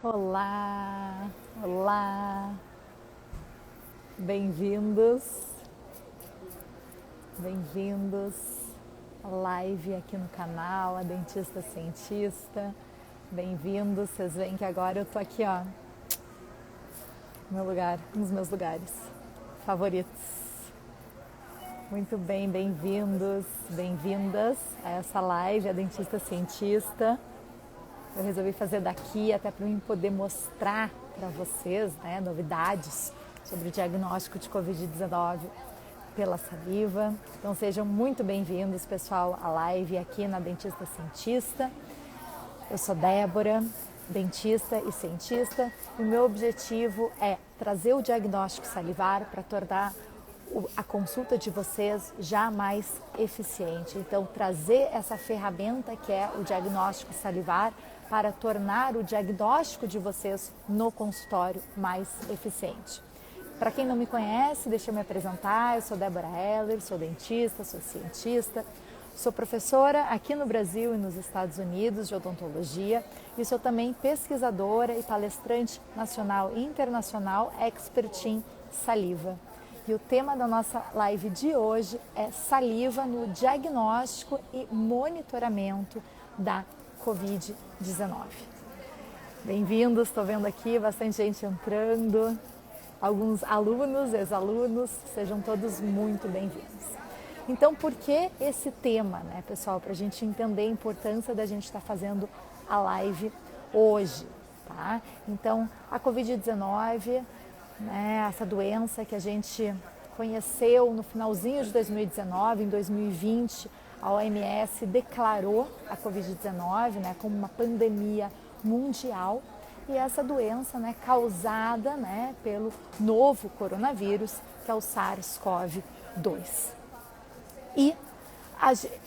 Olá, olá, bem-vindos, bem-vindos à live aqui no canal, a Dentista Cientista, bem-vindos, vocês veem que agora eu tô aqui, ó, no meu lugar, um dos meus lugares favoritos. Muito bem, bem-vindos, bem-vindas a essa live, a Dentista Cientista. Eu resolvi fazer daqui até para mim poder mostrar para vocês, né, novidades sobre o diagnóstico de Covid-19 pela saliva. Então sejam muito bem-vindos, pessoal, à live aqui na Dentista Cientista. Eu sou Débora, dentista e cientista, e o meu objetivo é trazer o diagnóstico salivar para tornar a consulta de vocês já mais eficiente. Então, trazer essa ferramenta que é o diagnóstico salivar para tornar o diagnóstico de vocês no consultório mais eficiente. Para quem não me conhece, deixa eu me apresentar. Eu sou Débora Heller, sou dentista, sou cientista, sou professora aqui no Brasil e nos Estados Unidos de odontologia e sou também pesquisadora e palestrante nacional e internacional expert em saliva. E o tema da nossa live de hoje é saliva no diagnóstico e monitoramento da Covid-19. Bem-vindos, estou vendo aqui bastante gente entrando, alguns alunos, ex-alunos, sejam todos muito bem-vindos. Então, por que esse tema, né, pessoal? Para a gente entender a importância da gente estar fazendo a live hoje, tá? Então, a Covid-19, né, essa doença que a gente conheceu no finalzinho de 2019, em 2020, a OMS declarou a Covid-19, né, como uma pandemia mundial, e essa doença, né, causada, né, pelo novo coronavírus, que é o SARS-CoV-2. E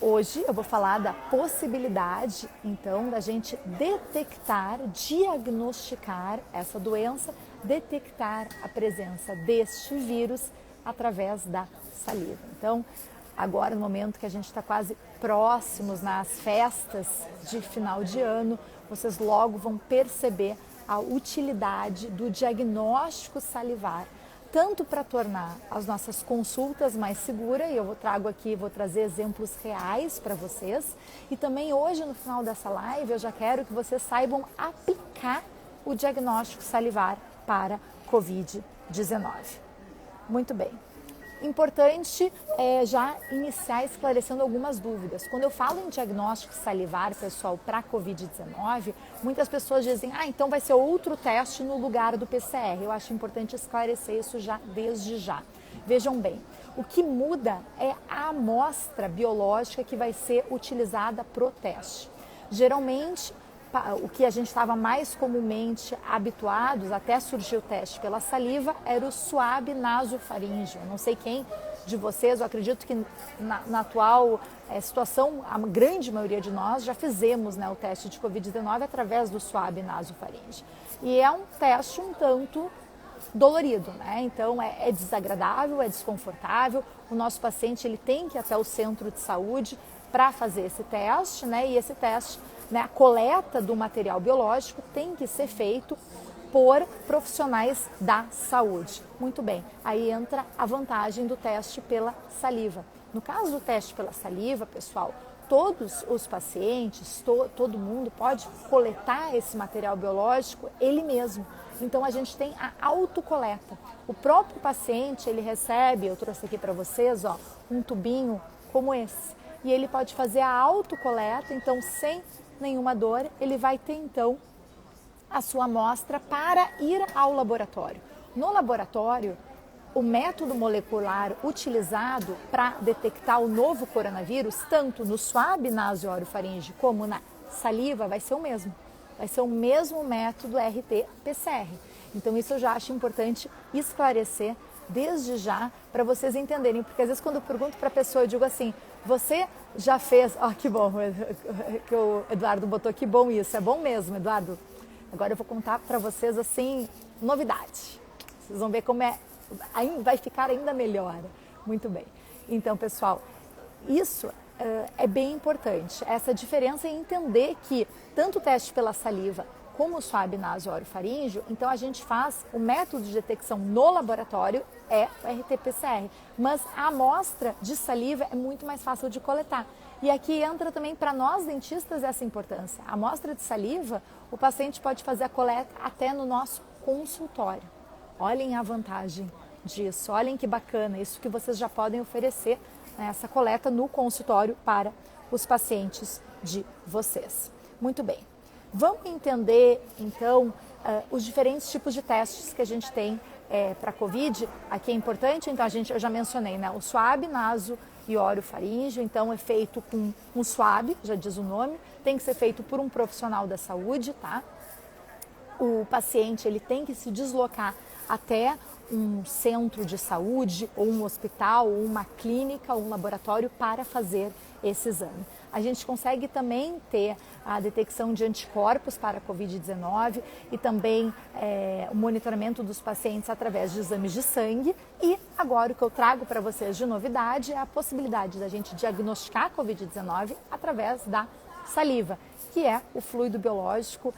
hoje eu vou falar da possibilidade, então, da gente detectar, diagnosticar essa doença, detectar a presença deste vírus através da saliva. Então, agora no momento que a gente está quase próximos nas festas de final de ano, vocês logo vão perceber a utilidade do diagnóstico salivar, tanto para tornar as nossas consultas mais seguras, e eu vou trazer exemplos reais para vocês, e também hoje no final dessa live eu já quero que vocês saibam aplicar o diagnóstico salivar para Covid-19. Muito bem. Importante já iniciar esclarecendo algumas dúvidas. Quando eu falo em diagnóstico salivar, pessoal, para Covid-19, muitas pessoas dizem, então vai ser outro teste no lugar do PCR. Eu acho importante esclarecer isso já desde já. Vejam bem, o que muda é a amostra biológica que vai ser utilizada para o teste. Geralmente, o que a gente estava mais comumente habituados, até surgir o teste pela saliva, era o suave nasofaríngeo. Não sei quem de vocês, eu acredito que na atual situação, a grande maioria de nós já fizemos, né, o teste de Covid-19 através do suave nasofaríngeo. E é um teste um tanto dolorido, né? Então é desagradável, é desconfortável. O nosso paciente ele tem que ir até o centro de saúde para fazer esse teste, né? E esse teste, né, a coleta do material biológico tem que ser feito por profissionais da saúde. Muito bem, aí entra a vantagem do teste pela saliva. No caso do teste pela saliva, pessoal, todos os pacientes, todo mundo pode coletar esse material biológico ele mesmo. Então a gente tem a autocoleta. O próprio paciente, ele recebe, eu trouxe aqui para vocês, ó, um tubinho como esse. E ele pode fazer a autocoleta, então sem nenhuma dor, ele vai ter então a sua amostra para ir ao laboratório. No laboratório, o método molecular utilizado para detectar o novo coronavírus, tanto no suave nasofaríngeo como na saliva, vai ser o mesmo. Vai ser o mesmo método RT-PCR. Então isso eu já acho importante esclarecer desde já para vocês entenderem, porque às vezes quando eu pergunto para a pessoa, eu digo assim, você já fez, que bom, que o Eduardo botou, que bom isso, é bom mesmo, Eduardo. Agora eu vou contar para vocês assim, novidade. Vocês vão ver como vai ficar ainda melhor. Muito bem. Então, pessoal, isso é bem importante, essa diferença em entender que tanto o teste pela saliva como o swab naso-orofaríngeo, então a gente faz o método de detecção no laboratório é o RT-PCR, mas a amostra de saliva é muito mais fácil de coletar. E aqui entra também para nós dentistas essa importância. A amostra de saliva, o paciente pode fazer a coleta até no nosso consultório. Olhem a vantagem disso, olhem que bacana, isso que vocês já podem oferecer, né, essa coleta no consultório para os pacientes de vocês. Muito bem, vamos entender então os diferentes tipos de testes que a gente tem para COVID. Aqui é importante, então eu já mencionei, né, o swab naso e orofaríngeo, então é feito com um swab, já diz o nome, tem que ser feito por um profissional da saúde, tá? O paciente ele tem que se deslocar até um centro de saúde, ou um hospital, ou uma clínica, ou um laboratório para fazer esse exame. A gente consegue também ter a detecção de anticorpos para a Covid-19 e também o monitoramento dos pacientes através de exames de sangue. E agora o que eu trago para vocês de novidade é a possibilidade da gente diagnosticar a Covid-19 através da saliva, que é o fluido biológico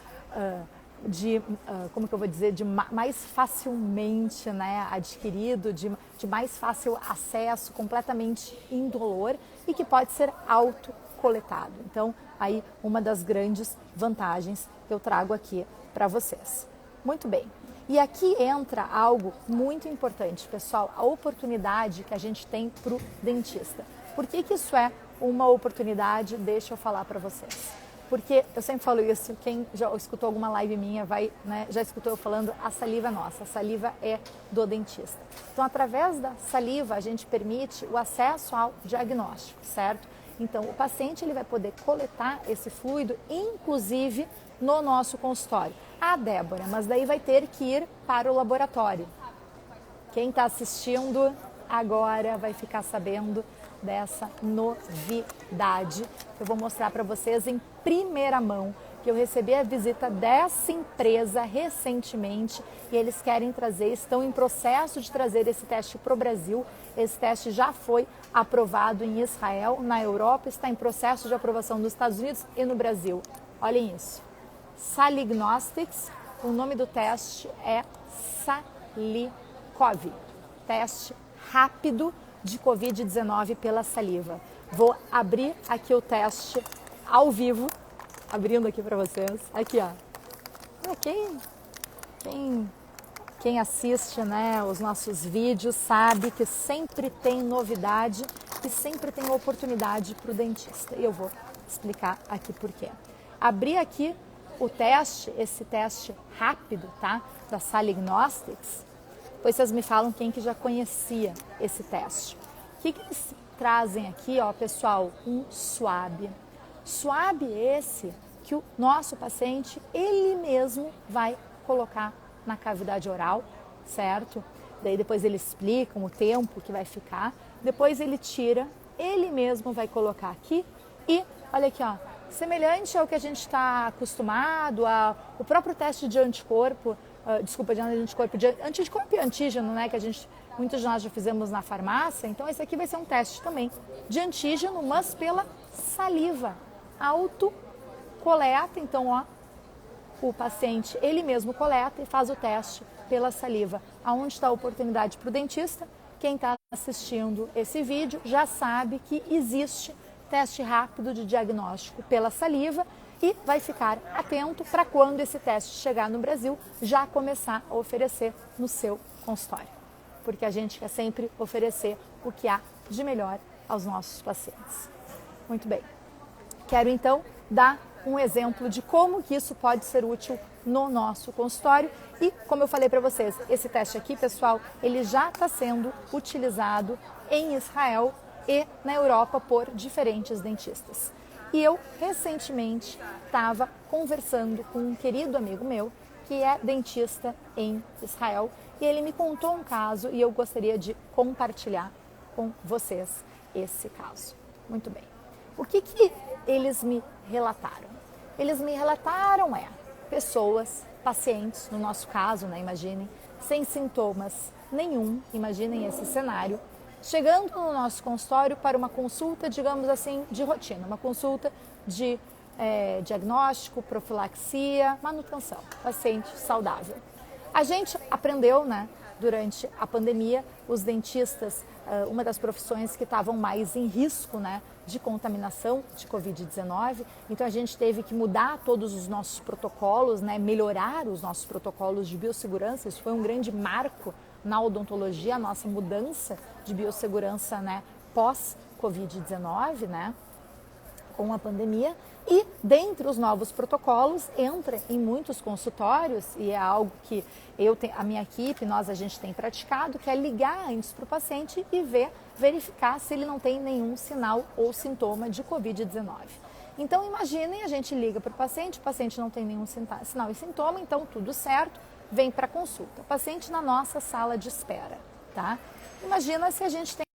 como que eu vou dizer, de mais facilmente, né, adquirido, de mais fácil acesso, completamente indolor e que pode ser autocoletado. Então, aí uma das grandes vantagens que eu trago aqui para vocês. Muito bem. E aqui entra algo muito importante, pessoal, a oportunidade que a gente tem para o dentista. Por que isso é uma oportunidade? Deixa eu falar para vocês. Porque eu sempre falo isso, quem já escutou alguma live minha já escutou eu falando, a saliva é nossa, a saliva é do dentista. Então, através da saliva, a gente permite o acesso ao diagnóstico, certo? Então, o paciente ele vai poder coletar esse fluido, inclusive no nosso consultório. Ah, Débora, mas daí vai ter que ir para o laboratório. Quem está assistindo agora vai ficar sabendo dessa novidade. Eu vou mostrar para vocês em primeira mão que eu recebi a visita dessa empresa recentemente e eles querem trazer, estão em processo de trazer esse teste para o Brasil. Esse teste já foi aprovado em Israel, na Europa, está em processo de aprovação nos Estados Unidos e no Brasil. Olhem isso. Salignostics, o nome do teste é Salicov, teste rápido de Covid-19 pela saliva. Vou abrir aqui o teste ao vivo, abrindo aqui para vocês. Aqui, ó. Quem assiste, né, os nossos vídeos sabe que sempre tem novidade e sempre tem oportunidade para o dentista. E eu vou explicar aqui por quê. Abri aqui o teste, esse teste rápido, tá, da Salignostics. Depois vocês me falam quem que já conhecia esse teste. O que eles trazem aqui, ó, pessoal? Um swab. Swab esse que o nosso paciente, ele mesmo vai colocar na cavidade oral, certo? Daí depois eles explicam o tempo que vai ficar. Depois ele tira, ele mesmo vai colocar aqui e, olha aqui, ó, semelhante ao que a gente está acostumado, o próprio teste de anticorpo, de anticorpo e antígeno, né, que muitos de nós já fizemos na farmácia. Então esse aqui vai ser um teste também de antígeno, mas pela saliva, autocoleta. Então, ó, o paciente ele mesmo coleta e faz o teste pela saliva. Aonde está a oportunidade para o dentista? Quem está assistindo esse vídeo já sabe que existe teste rápido de diagnóstico pela saliva e vai ficar atento para quando esse teste chegar no Brasil já começar a oferecer no seu consultório, porque a gente quer sempre oferecer o que há de melhor aos nossos pacientes. Muito bem, quero então dar um exemplo de como que isso pode ser útil no nosso consultório e, como eu falei para vocês, esse teste aqui, pessoal, ele já está sendo utilizado em Israel e na Europa por diferentes dentistas. E eu, recentemente, estava conversando com um querido amigo meu, que é dentista em Israel, e ele me contou um caso e eu gostaria de compartilhar com vocês esse caso. Muito bem. O que eles me relataram? Eles me relataram pessoas, pacientes, no nosso caso, né, imaginem, sem sintomas nenhum, imaginem esse cenário, chegando no nosso consultório para uma consulta, digamos assim, de rotina, uma consulta de diagnóstico, profilaxia, manutenção, paciente saudável. A gente aprendeu, né, durante a pandemia, os dentistas, uma das profissões que estavam mais em risco, né, de contaminação de Covid-19, então a gente teve que mudar todos os nossos protocolos, né, melhorar os nossos protocolos de biossegurança. Isso foi um grande marco na odontologia, a nossa mudança de biossegurança, né, pós-Covid-19, né, com a pandemia. E dentre os novos protocolos entra em muitos consultórios, e é algo que a minha equipe, a gente tem praticado, que é ligar antes para o paciente e verificar se ele não tem nenhum sinal ou sintoma de Covid-19. Então imaginem, a gente liga para o paciente não tem nenhum sinal e sintoma, então tudo certo, vem para consulta. Paciente na nossa sala de espera, tá? Imagina se a gente tem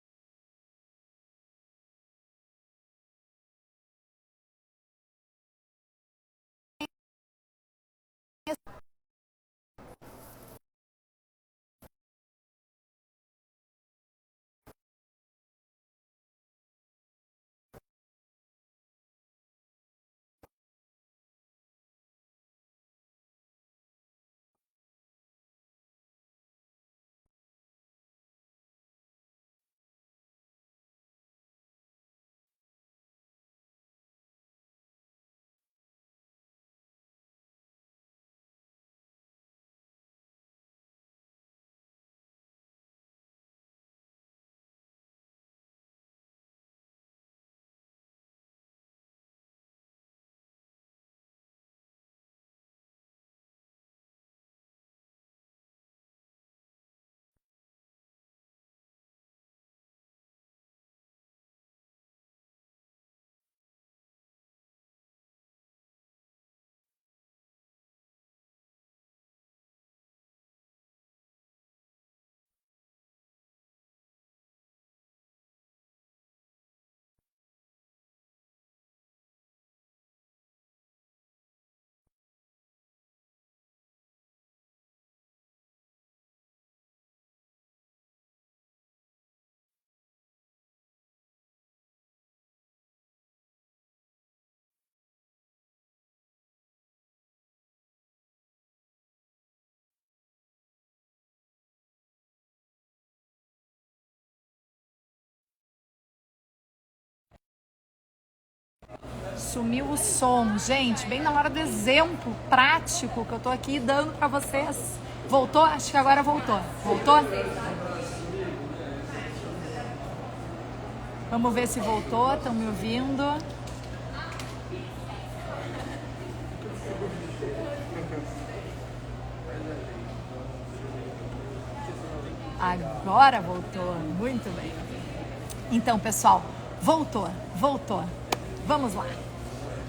Sumiu o som, gente, bem na hora do exemplo prático que eu tô aqui dando para vocês. Voltou? Acho que agora voltou. Voltou? Vamos ver se voltou, estão me ouvindo? Agora voltou, muito bem. Então, pessoal, voltou. Vamos lá.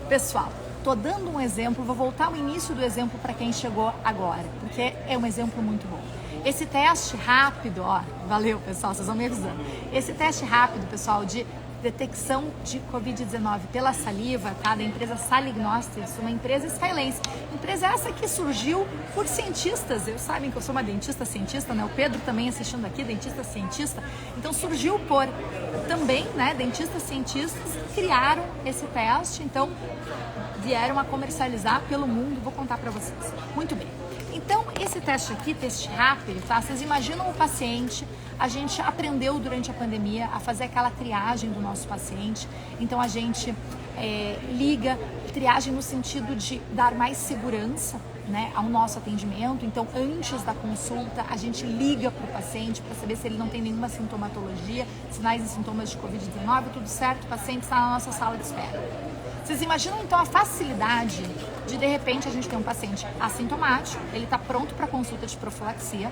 Pessoal, tô dando um exemplo, vou voltar ao início do exemplo para quem chegou agora, porque é um exemplo muito bom. Esse teste rápido, valeu pessoal, vocês vão me avisando. Esse teste rápido, pessoal, de detecção de Covid-19 pela saliva, tá? Da empresa Salignostics, uma empresa israelense. Empresa essa que surgiu por cientistas. Eu sabem que eu sou uma dentista cientista, né? O Pedro também assistindo aqui, dentista cientista. Então surgiu por também, né? Dentistas cientistas criaram esse teste, então vieram a comercializar pelo mundo. Vou contar para vocês. Muito bem. Então, esse teste aqui, teste rápido, tá? Vocês imaginam o paciente, a gente aprendeu durante a pandemia a fazer aquela triagem do nosso paciente, então a gente liga, triagem no sentido de dar mais segurança, né, ao nosso atendimento. Então, antes da consulta, a gente liga para o paciente para saber se ele não tem nenhuma sintomatologia, sinais e sintomas de Covid-19, tudo certo, o paciente está na nossa sala de espera. Vocês imaginam então a facilidade de repente a gente tem um paciente assintomático, ele está pronto para consulta de profilaxia.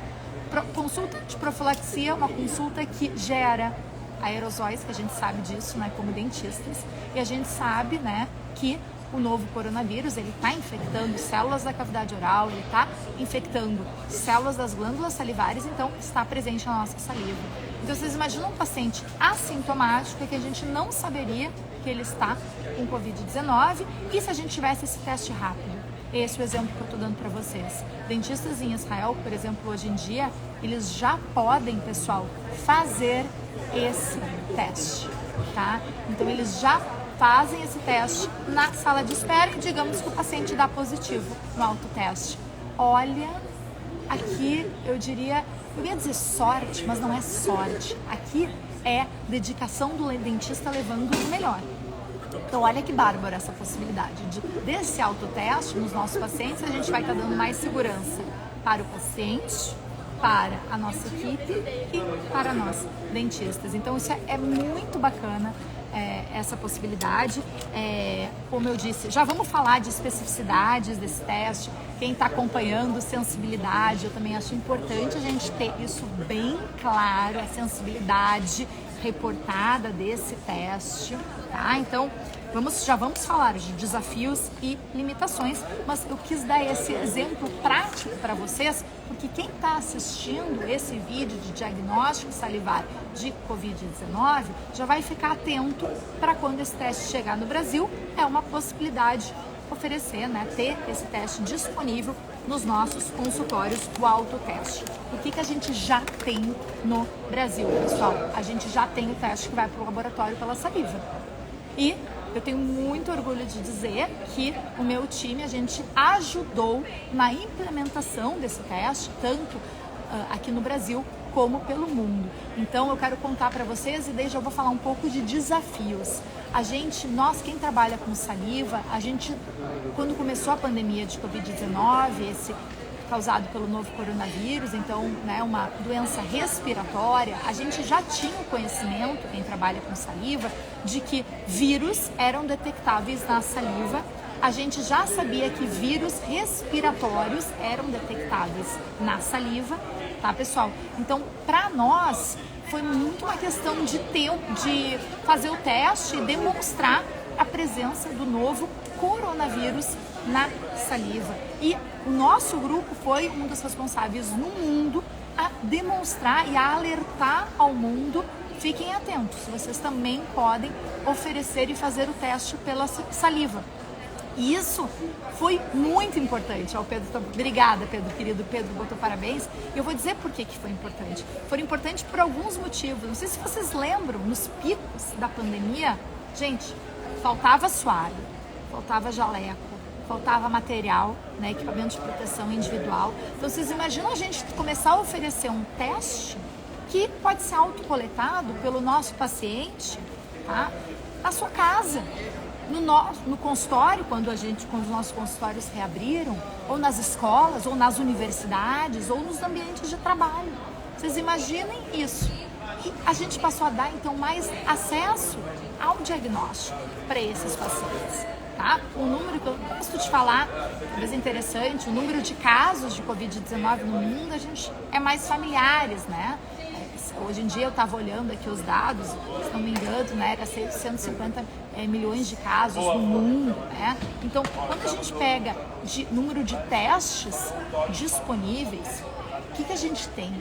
Consulta de profilaxia é uma consulta que gera aerosóis, que a gente sabe disso, né, como dentistas, e a gente sabe, né, que o novo coronavírus, ele está infectando células da cavidade oral, ele está infectando células das glândulas salivares, então está presente na nossa saliva. Então vocês imaginam um paciente assintomático que a gente não saberia que ele está com Covid-19 e se a gente tivesse esse teste rápido. Esse é o exemplo que eu estou dando para vocês. Dentistas em Israel, por exemplo, hoje em dia, eles já podem, pessoal, fazer esse teste, tá? Então eles já fazem esse teste na sala de espera e digamos que o paciente dá positivo no autoteste. Olha, aqui eu ia dizer sorte, mas não é sorte. Aqui é dedicação do dentista levando o melhor. Então, olha que bárbaro essa possibilidade desse autoteste nos nossos pacientes. A gente vai estar dando mais segurança para o paciente, para a nossa equipe e para nós dentistas. Então, isso é muito bacana, essa possibilidade. Como eu disse, já vamos falar de especificidades desse teste. Quem está acompanhando sensibilidade, eu também acho importante a gente ter isso bem claro, a sensibilidade reportada desse teste, tá? Então, já vamos falar de desafios e limitações, mas eu quis dar esse exemplo prático para vocês, porque quem está assistindo esse vídeo de diagnóstico salivar de Covid-19 já vai ficar atento para quando esse teste chegar no Brasil, é uma possibilidade oferecer, né, ter esse teste disponível nos nossos consultórios do autoteste. O que a gente já tem no Brasil, pessoal? A gente já tem o teste que vai para o laboratório pela saliva. E eu tenho muito orgulho de dizer que o meu time, a gente ajudou na implementação desse teste, tanto aqui no Brasil como pelo mundo. Então eu quero contar para vocês e daí já vou falar um pouco de desafios. Quem trabalha com saliva, quando começou a pandemia de Covid-19, esse causado pelo novo coronavírus, então, né, uma doença respiratória, a gente já tinha o conhecimento, quem trabalha com saliva, de que vírus eram detectáveis na saliva. A gente já sabia que vírus respiratórios eram detectáveis na saliva, tá, pessoal? Então, para nós, foi muito uma questão de fazer o teste e demonstrar a presença do novo coronavírus na saliva. E o nosso grupo foi um dos responsáveis no mundo a demonstrar e a alertar ao mundo. Fiquem atentos, vocês também podem oferecer e fazer o teste pela saliva. E isso foi muito importante. Obrigada, Pedro, querido. Pedro botou parabéns. Eu vou dizer por que foi importante. Foi importante por alguns motivos. Não sei se vocês lembram, nos picos da pandemia, gente, faltava suário, faltava jaleco, faltava material, né, equipamento de proteção individual. Então, vocês imaginam a gente começar a oferecer um teste que pode ser autocoletado pelo nosso paciente, tá, na sua casa. No consultório, quando os nossos consultórios reabriram, ou nas escolas, ou nas universidades, ou nos ambientes de trabalho. Vocês imaginem isso. E a gente passou a dar, então, mais acesso ao diagnóstico para esses pacientes. Tá? O número que eu gosto de falar, talvez interessante, o número de casos de Covid-19 no mundo, a gente é mais familiares, né? Hoje em dia eu estava olhando aqui os dados, se não me engano, né, era 150 milhões de casos no mundo, né? Então, quando a gente pega número de testes disponíveis, o que a gente tem?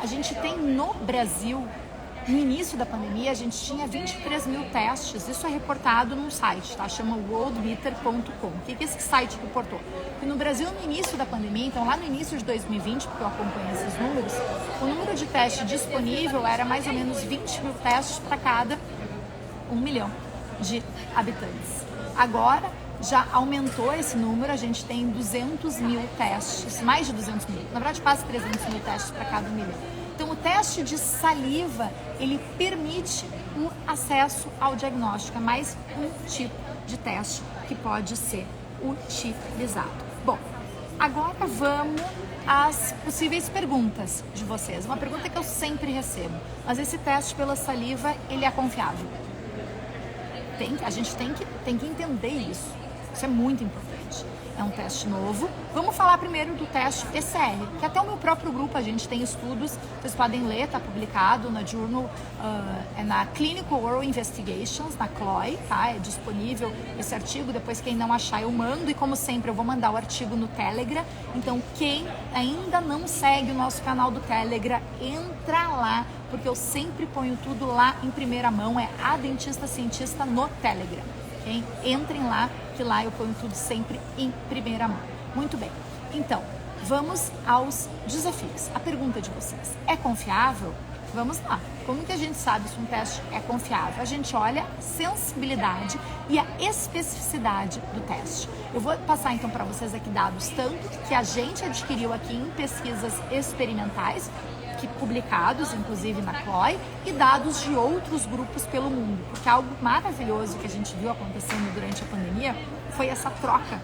A gente tem no Brasil, no início da pandemia, a gente tinha 23 mil testes. Isso é reportado num site, tá? Chama worldmeter.com. O que esse site reportou? Que no Brasil, no início da pandemia, então lá no início de 2020, porque eu acompanho esses números, o número de testes disponível era mais ou menos 20 mil testes para cada 1 milhão de habitantes. Agora, já aumentou esse número, a gente tem 200 mil testes, mais de 200 mil, na verdade quase 300 mil testes para cada 1 milhão. Então, o teste de saliva, ele permite o acesso ao diagnóstico. É mais um tipo de teste que pode ser utilizado. Bom, agora vamos às possíveis perguntas de vocês. Uma pergunta que eu sempre recebo. Mas esse teste pela saliva, ele é confiável? A gente tem que entender isso. Isso é muito importante. É um teste novo. Vamos falar primeiro do teste PCR, que até o meu próprio grupo a gente tem estudos, vocês podem ler, está publicado na Journal, na Clinical Oral Investigations, na CLOI, tá? É disponível esse artigo, depois quem não achar eu mando, e como sempre eu vou mandar o artigo no Telegram. Então quem ainda não segue o nosso canal do Telegram, entra lá, porque eu sempre ponho tudo lá em primeira mão, é a Dentista Cientista no Telegram. Okay? Entrem lá, que lá eu ponho tudo sempre em primeira mão. Muito bem, então, vamos aos desafios. A pergunta de vocês, é confiável? vamos lá. Como que a gente sabe se um teste é confiável? A gente olha a sensibilidade e a especificidade do teste. Eu vou passar então para vocês aqui dados tanto que a gente adquiriu aqui em pesquisas experimentais, que publicados inclusive na CLOI, e dados de outros grupos pelo mundo, porque algo maravilhoso que a gente viu acontecendo durante a pandemia foi essa troca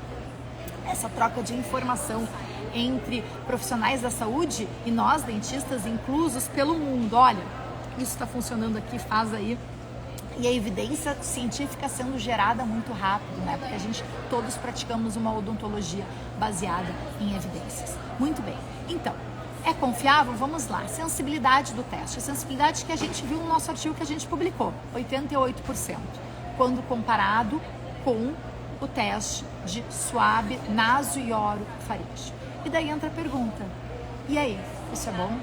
de informação entre profissionais da saúde e nós, dentistas, inclusos pelo mundo. Olha, isso está funcionando aqui, faz aí. E a evidência científica sendo gerada muito rápido, né? Porque a gente todos praticamos uma odontologia baseada em evidências. Muito bem. Então, é confiável? Vamos lá. Sensibilidade do teste. A sensibilidade que a gente viu no nosso artigo que a gente publicou, 88%, quando comparado com o teste de suave, naso e orofaríngeo. E daí entra a pergunta, e aí, isso é bom?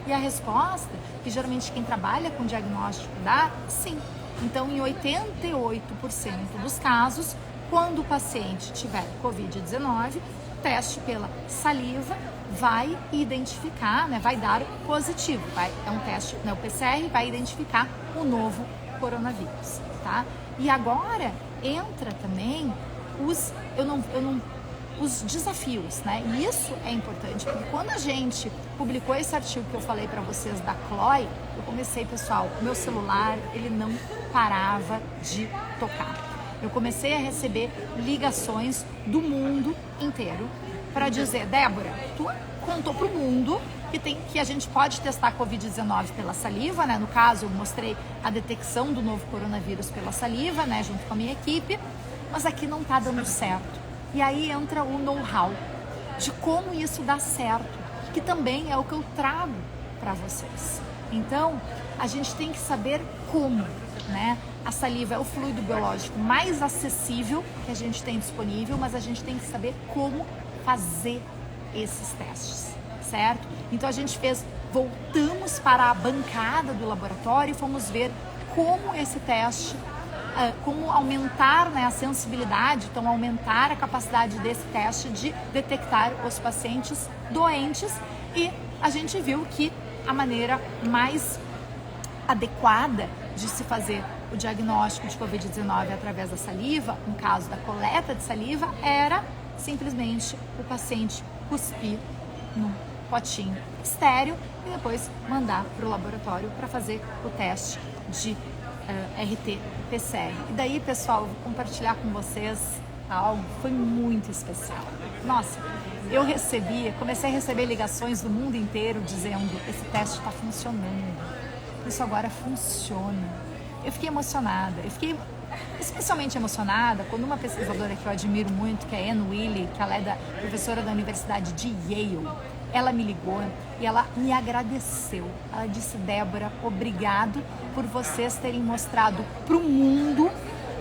E a resposta, que geralmente quem trabalha com diagnóstico dá, sim. Então, em 88% dos casos, quando o paciente tiver Covid-19, o teste pela saliva vai identificar, né, vai dar positivo. É um teste, né, o PCR vai identificar o novo coronavírus, tá? E agora entra também os desafios, né? E isso é importante, porque quando a gente publicou esse artigo que eu falei para vocês da CLOI, eu comecei, pessoal, meu celular, ele não parava de tocar. Eu comecei a receber ligações do mundo inteiro para dizer, Débora, tu contou pro mundo que a gente pode testar Covid-19 pela saliva, né? No caso, eu mostrei a detecção do novo coronavírus pela saliva, né? Junto com a minha equipe, mas aqui não tá dando certo. E aí entra o know-how de como isso dá certo, que também é o que eu trago para vocês. Então, a gente tem que saber como, né? A saliva é o fluido biológico mais acessível que a gente tem disponível, mas a gente tem que saber como fazer esses testes, certo? Então a gente voltamos para a bancada do laboratório e fomos ver como esse teste, como aumentar, né, a sensibilidade, então aumentar a capacidade desse teste de detectar os pacientes doentes, e a gente viu que a maneira mais adequada de se fazer o diagnóstico de Covid-19 através da saliva, no caso da coleta de saliva, era simplesmente o paciente cuspir num potinho estéreo e depois mandar para o laboratório para fazer o teste de RT-PCR. E daí, pessoal, eu vou compartilhar com vocês algo que foi muito especial. Nossa, comecei a receber ligações do mundo inteiro dizendo, esse teste está funcionando, isso agora funciona. Eu fiquei emocionada, especialmente emocionada quando uma pesquisadora que eu admiro muito, que é Anne Wiley, que ela é professora da Universidade de Yale, ela me ligou e ela me agradeceu. Ela disse, Débora, obrigado por vocês terem mostrado para o mundo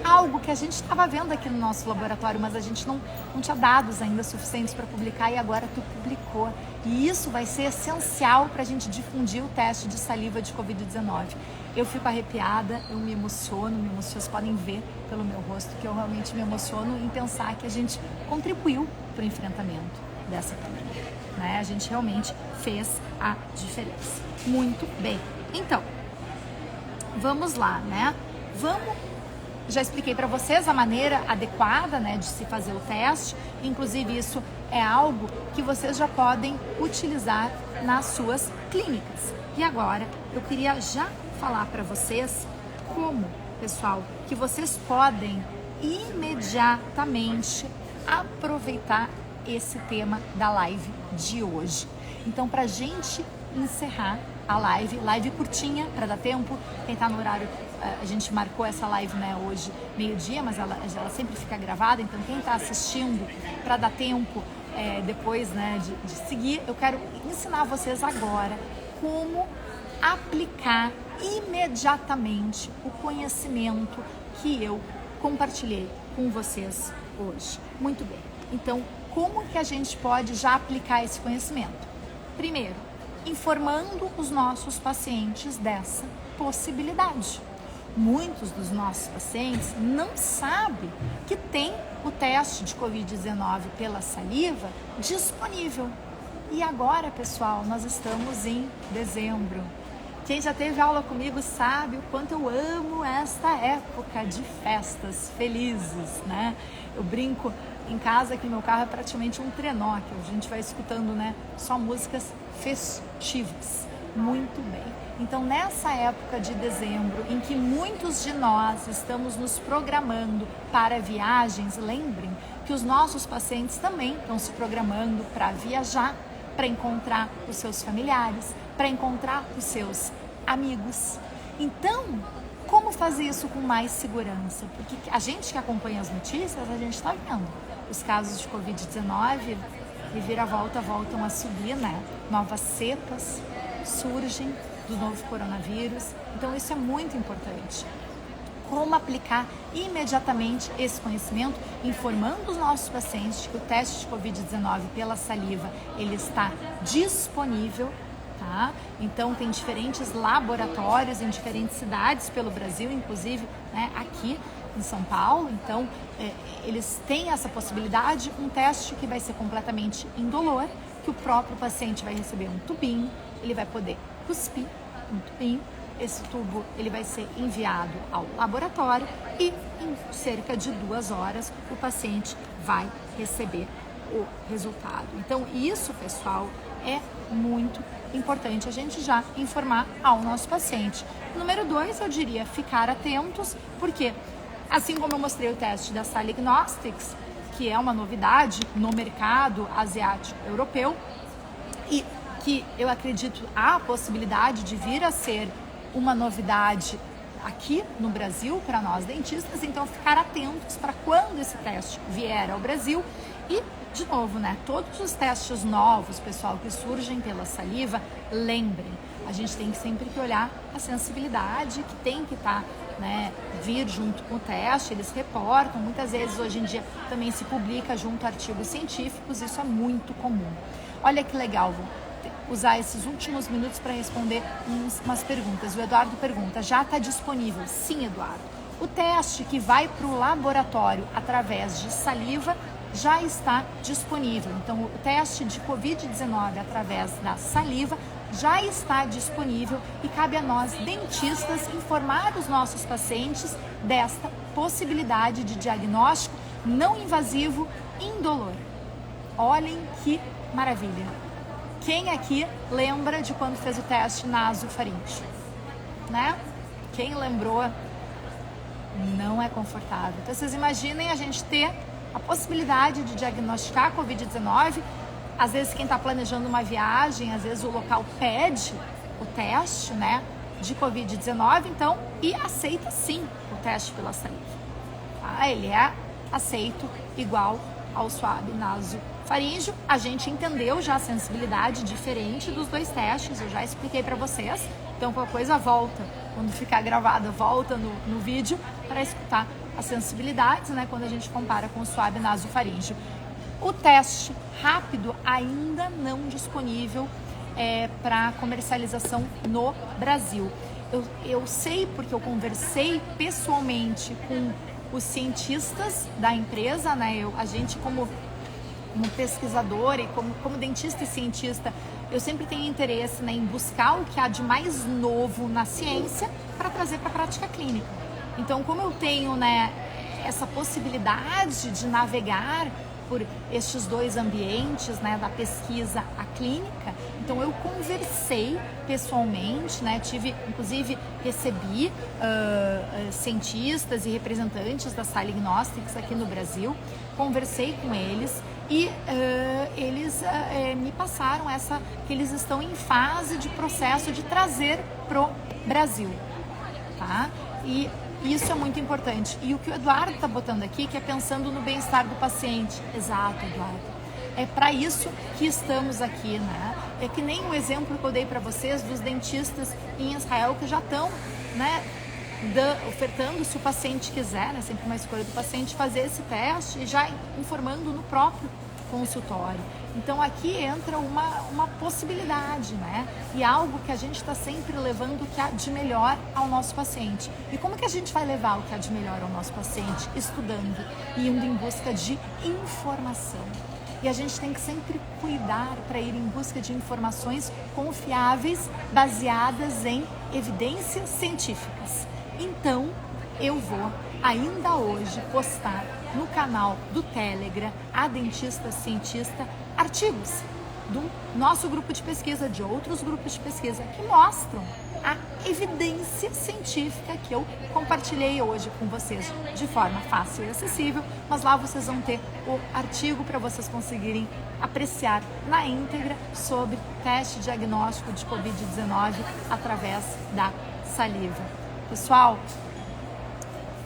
algo que a gente estava vendo aqui no nosso laboratório, mas a gente não tinha dados ainda suficientes para publicar, e agora tu publicou. E isso vai ser essencial para a gente difundir o teste de saliva de Covid-19. Eu fico arrepiada, eu me emociono, vocês podem ver pelo meu rosto que eu realmente me emociono em pensar que a gente contribuiu para o enfrentamento dessa pandemia, né? A gente realmente fez a diferença. Muito bem. Então, vamos lá, né? Já expliquei para vocês a maneira adequada, né, de se fazer o teste. Inclusive, isso é algo que vocês já podem utilizar nas suas clínicas. E agora, eu queria já falar para vocês como, pessoal, que vocês podem imediatamente aproveitar esse tema da live de hoje. Então, para a gente encerrar a live curtinha, para dar tempo, quem está no horário, a gente marcou essa live, né, hoje, meio-dia, mas ela sempre fica gravada, então quem está assistindo, para dar tempo depois, né, de seguir, eu quero ensinar vocês agora como aplicar imediatamente o conhecimento que eu compartilhei com vocês hoje. Muito bem, então como que a gente pode já aplicar esse conhecimento? Primeiro, informando os nossos pacientes dessa possibilidade. Muitos dos nossos pacientes não sabem que tem o teste de Covid-19 pela saliva disponível. E agora, pessoal, nós estamos em dezembro. Quem já teve aula comigo sabe o quanto eu amo esta época de festas felizes, né? Eu brinco em casa que meu carro é praticamente um trenó, que a gente vai escutando, né, só músicas festivas. Muito bem. Então, nessa época de dezembro, em que muitos de nós estamos nos programando para viagens, lembrem que os nossos pacientes também estão se programando para viajar, para encontrar os seus familiares, para encontrar os seus amigos. Então, como fazer isso com mais segurança? Porque a gente que acompanha as notícias, a gente está vendo os casos de Covid-19 reviravolta voltam a subir, né? Novas cepas surgem do novo coronavírus. Então, isso é muito importante. Como aplicar imediatamente esse conhecimento, informando os nossos pacientes de que o teste de Covid-19 pela saliva, ele está disponível, tá? Então, tem diferentes laboratórios em diferentes cidades pelo Brasil, inclusive, né, aqui em São Paulo. Então, eles têm essa possibilidade, um teste que vai ser completamente indolor, que o próprio paciente vai receber um tubinho, ele vai poder cuspir um tubinho. Esse tubo ele vai ser enviado ao laboratório e em cerca de 2 horas o paciente vai receber o resultado. Então isso, pessoal, é muito importante a gente já informar ao nosso paciente. Número 2, eu diria ficar atentos, porque assim como eu mostrei o teste da Salignostics, que é uma novidade no mercado asiático europeu e que eu acredito há a possibilidade de vir a ser uma novidade aqui no Brasil para nós dentistas, então ficar atentos para quando esse teste vier ao Brasil. E, de novo, né, todos os testes novos, pessoal, que surgem pela saliva, lembrem, a gente tem sempre que olhar a sensibilidade que tem que estar, né, vir junto com o teste, eles reportam, muitas vezes hoje em dia também se publica junto a artigos científicos, isso é muito comum. Olha que legal, vou usar esses últimos minutos para responder umas perguntas. O Eduardo pergunta, já está disponível? Sim, Eduardo. O teste que vai para o laboratório através de saliva já está disponível. Então, o teste de Covid-19 através da saliva já está disponível e cabe a nós, dentistas, informar os nossos pacientes desta possibilidade de diagnóstico não invasivo indolor. Olhem que maravilha! Quem aqui lembra de quando fez o teste nasofaríngeo, né? Quem lembrou, não é confortável. Então, vocês imaginem a gente ter a possibilidade de diagnosticar a Covid-19. Às vezes, quem está planejando uma viagem, às vezes o local pede o teste, né, de Covid-19, então, e aceita sim o teste pela saliva. Tá? Ele é aceito igual ao suave nasofaríngeo. A gente entendeu já a sensibilidade diferente dos 2 testes, eu já expliquei para vocês. Então, qualquer coisa volta, quando ficar gravada, volta no vídeo para escutar as sensibilidades, né, quando a gente compara com o suave nasofaríngeo. O teste rápido ainda não disponível para comercialização no Brasil. Eu sei porque eu conversei pessoalmente com os cientistas da empresa, né? A gente como pesquisador e como dentista e cientista, eu sempre tenho interesse, né, em buscar o que há de mais novo na ciência para trazer para a prática clínica. Então, como eu tenho, né, essa possibilidade de navegar por estes 2 ambientes, né, da pesquisa à clínica, então eu conversei pessoalmente, né, recebi cientistas e representantes da Salignostics aqui no Brasil, conversei com eles e eles me passaram que eles estão em fase de processo de trazer pro Brasil, tá? E isso é muito importante. E o que o Eduardo está botando aqui, que é pensando no bem-estar do paciente. Exato, Eduardo. É para isso que estamos aqui, né? É que nem o exemplo que eu dei para vocês dos dentistas em Israel que já estão, né, ofertando, se o paciente quiser, né, sempre uma escolha do paciente, fazer esse teste e já informando no próprio consultório. Então aqui entra uma possibilidade, né? E algo que a gente está sempre levando o que há de melhor ao nosso paciente. E como que a gente vai levar o que há de melhor ao nosso paciente? Estudando e indo em busca de informação. e a gente tem que sempre cuidar para ir em busca de informações confiáveis, baseadas em evidências científicas. Então, eu vou ainda hoje postar no canal do Telegram, A Dentista Cientista, artigos do nosso grupo de pesquisa, de outros grupos de pesquisa, que mostram a evidência científica que eu compartilhei hoje com vocês de forma fácil e acessível, mas lá vocês vão ter o artigo para vocês conseguirem apreciar na íntegra sobre teste diagnóstico de Covid-19 através da saliva. Pessoal,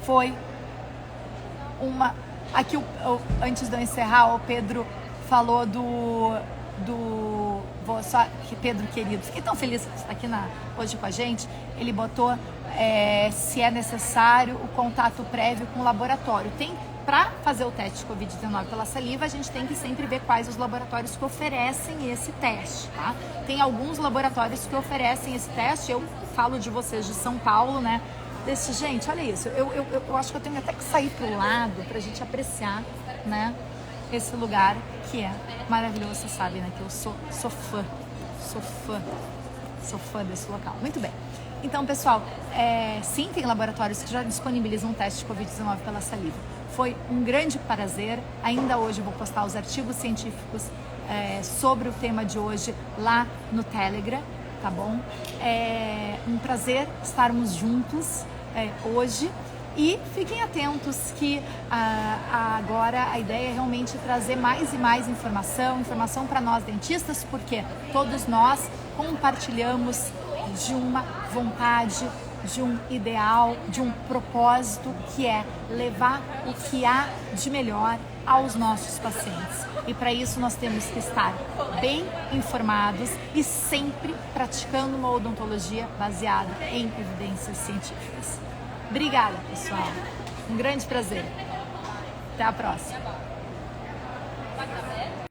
foi uma... Aqui, antes de eu encerrar, o Pedro falou que Pedro querido, fiquei tão feliz que você está aqui hoje com a gente. Ele botou se é necessário o contato prévio com o laboratório. Para fazer o teste de Covid-19 pela saliva, a gente tem que sempre ver quais os laboratórios que oferecem esse teste, tá? Tem alguns laboratórios que oferecem esse teste, eu falo de vocês de São Paulo, né? Gente, olha isso, eu acho que eu tenho até que sair pro lado pra gente apreciar, né? Esse lugar que é maravilhoso, você sabe, né? Que eu sou fã desse local. Muito bem. Então, pessoal, sim, tem laboratórios que já disponibilizam um teste de Covid-19 pela saliva. Foi um grande prazer. Ainda hoje eu vou postar os artigos científicos sobre o tema de hoje lá no Telegram, tá bom? É um prazer estarmos juntos hoje. E fiquem atentos que agora a ideia é realmente trazer mais e mais informação para nós dentistas, porque todos nós compartilhamos de uma vontade, de um ideal, de um propósito, que é levar o que há de melhor aos nossos pacientes. E para isso nós temos que estar bem informados e sempre praticando uma odontologia baseada em evidências científicas. Obrigada, pessoal. Um grande prazer. Até a próxima.